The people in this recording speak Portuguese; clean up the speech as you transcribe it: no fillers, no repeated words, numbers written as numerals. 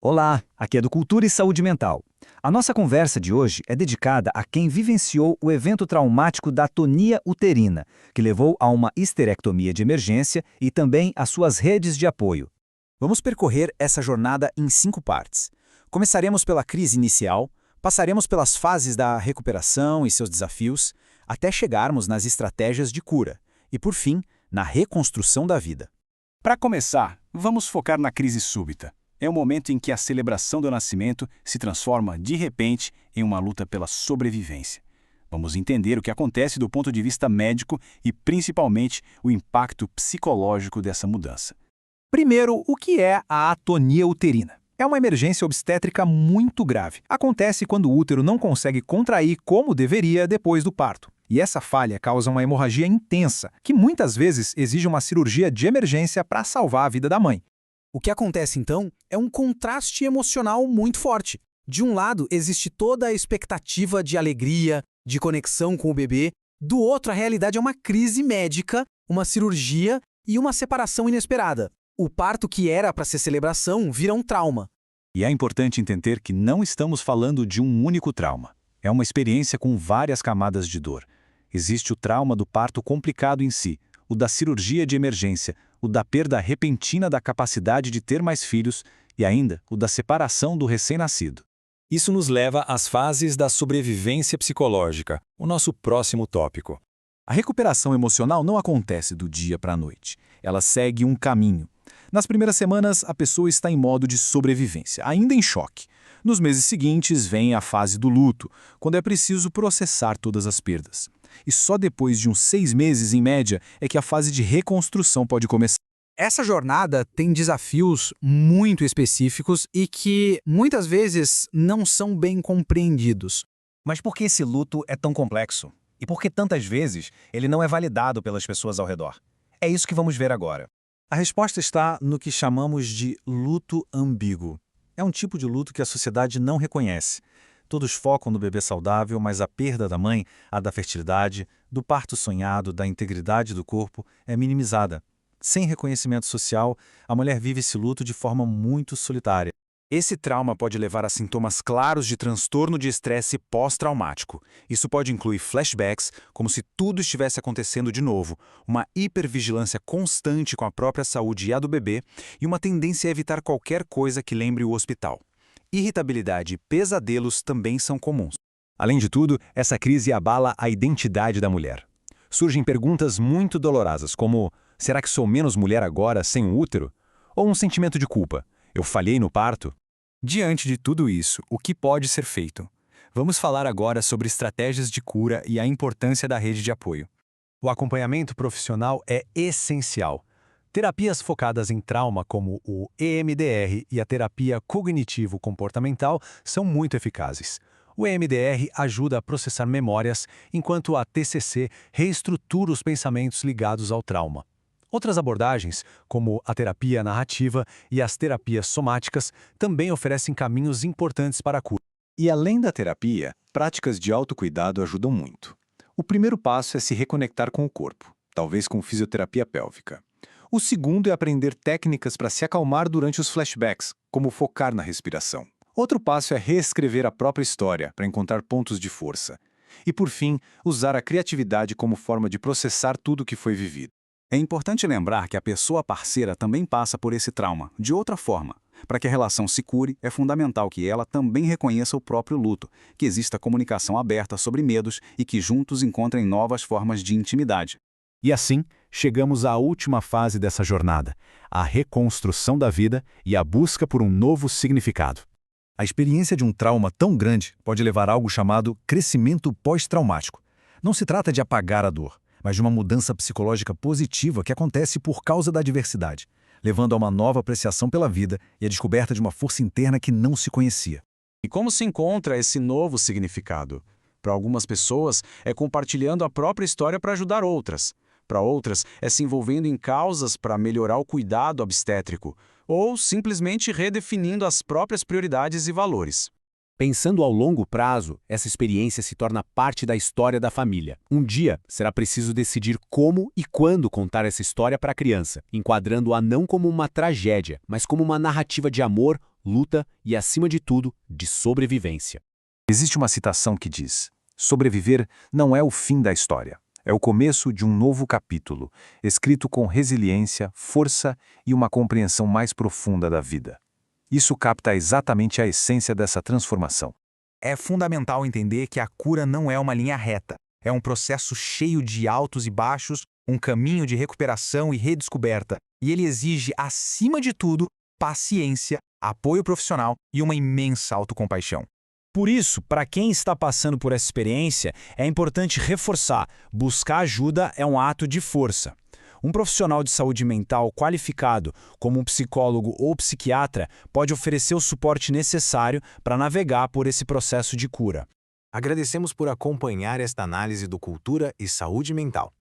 Olá, aqui é do Cultura e Saúde Mental. A nossa conversa de hoje é dedicada a quem vivenciou o evento traumático da atonia uterina, que levou a uma histerectomia de emergência e também às suas redes de apoio. Vamos percorrer essa jornada em 5 partes. Começaremos pela crise inicial, passaremos pelas fases da recuperação e seus desafios, até chegarmos nas estratégias de cura e, por fim, na reconstrução da vida. Para começar, vamos focar na crise súbita. É o momento em que a celebração do nascimento se transforma, de repente, em uma luta pela sobrevivência. Vamos entender o que acontece do ponto de vista médico e, principalmente, o impacto psicológico dessa mudança. Primeiro, o que é a atonia uterina? É uma emergência obstétrica muito grave. Acontece quando o útero não consegue contrair como deveria depois do parto. E essa falha causa uma hemorragia intensa, que muitas vezes exige uma cirurgia de emergência para salvar a vida da mãe. O que acontece, então, é um contraste emocional muito forte. De um lado, existe toda a expectativa de alegria, de conexão com o bebê. Do outro, a realidade é uma crise médica, uma cirurgia e uma separação inesperada. O parto que era para ser celebração vira um trauma. E é importante entender que não estamos falando de um único trauma. É uma experiência com várias camadas de dor. Existe o trauma do parto complicado em si, o da cirurgia de emergência, o da perda repentina da capacidade de ter mais filhos e ainda o da separação do recém-nascido. Isso nos leva às fases da sobrevivência psicológica, o nosso próximo tópico. A recuperação emocional não acontece do dia para a noite. Ela segue um caminho. Nas primeiras semanas, a pessoa está em modo de sobrevivência, ainda em choque. Nos meses seguintes, vem a fase do luto, quando é preciso processar todas as perdas. E só depois de uns 6 meses, em média, é que a fase de reconstrução pode começar. Essa jornada tem desafios muito específicos e que, muitas vezes, não são bem compreendidos. Mas por que esse luto é tão complexo? E por que tantas vezes ele não é validado pelas pessoas ao redor? É isso que vamos ver agora. A resposta está no que chamamos de luto ambíguo. É um tipo de luto que a sociedade não reconhece. Todos focam no bebê saudável, mas a perda da mãe, a da fertilidade, do parto sonhado, da integridade do corpo, é minimizada. Sem reconhecimento social, a mulher vive esse luto de forma muito solitária. Esse trauma pode levar a sintomas claros de transtorno de estresse pós-traumático. Isso pode incluir flashbacks, como se tudo estivesse acontecendo de novo, uma hipervigilância constante com a própria saúde e a do bebê, e uma tendência a evitar qualquer coisa que lembre o hospital. Irritabilidade e pesadelos também são comuns. Além de tudo, essa crise abala a identidade da mulher. Surgem perguntas muito dolorosas, como: será que sou menos mulher agora sem o útero? Ou um sentimento de culpa: eu falhei no parto? Diante de tudo isso, o que pode ser feito? Vamos falar agora sobre estratégias de cura e a importância da rede de apoio. O acompanhamento profissional é essencial. Terapias focadas em trauma, como o EMDR e a terapia cognitivo-comportamental, são muito eficazes. O EMDR ajuda a processar memórias, enquanto a TCC reestrutura os pensamentos ligados ao trauma. Outras abordagens, como a terapia narrativa e as terapias somáticas, também oferecem caminhos importantes para a cura. E além da terapia, práticas de autocuidado ajudam muito. O primeiro passo é se reconectar com o corpo, talvez com fisioterapia pélvica. O segundo é aprender técnicas para se acalmar durante os flashbacks, como focar na respiração. Outro passo é reescrever a própria história para encontrar pontos de força. E, por fim, usar a criatividade como forma de processar tudo o que foi vivido. É importante lembrar que a pessoa parceira também passa por esse trauma, de outra forma. Para que a relação se cure, é fundamental que ela também reconheça o próprio luto, que exista comunicação aberta sobre medos e que juntos encontrem novas formas de intimidade. E assim, chegamos à última fase dessa jornada, a reconstrução da vida e a busca por um novo significado. A experiência de um trauma tão grande pode levar a algo chamado crescimento pós-traumático. Não se trata de apagar a dor, mas de uma mudança psicológica positiva que acontece por causa da adversidade, levando a uma nova apreciação pela vida e a descoberta de uma força interna que não se conhecia. E como se encontra esse novo significado? Para algumas pessoas, é compartilhando a própria história para ajudar outras. Para outras, é se envolvendo em causas para melhorar o cuidado obstétrico, ou simplesmente redefinindo as próprias prioridades e valores. Pensando ao longo prazo, essa experiência se torna parte da história da família. Um dia, será preciso decidir como e quando contar essa história para a criança, enquadrando-a não como uma tragédia, mas como uma narrativa de amor, luta e, acima de tudo, de sobrevivência. Existe uma citação que diz: sobreviver não é o fim da história, é o começo de um novo capítulo, escrito com resiliência, força e uma compreensão mais profunda da vida. Isso capta exatamente a essência dessa transformação. É fundamental entender que a cura não é uma linha reta. É um processo cheio de altos e baixos, um caminho de recuperação e redescoberta. E ele exige, acima de tudo, paciência, apoio profissional e uma imensa autocompaixão. Por isso, para quem está passando por essa experiência, é importante reforçar: buscar ajuda é um ato de força. Um profissional de saúde mental qualificado, como um psicólogo ou psiquiatra, pode oferecer o suporte necessário para navegar por esse processo de cura. Agradecemos por acompanhar esta análise do Cultura e Saúde Mental.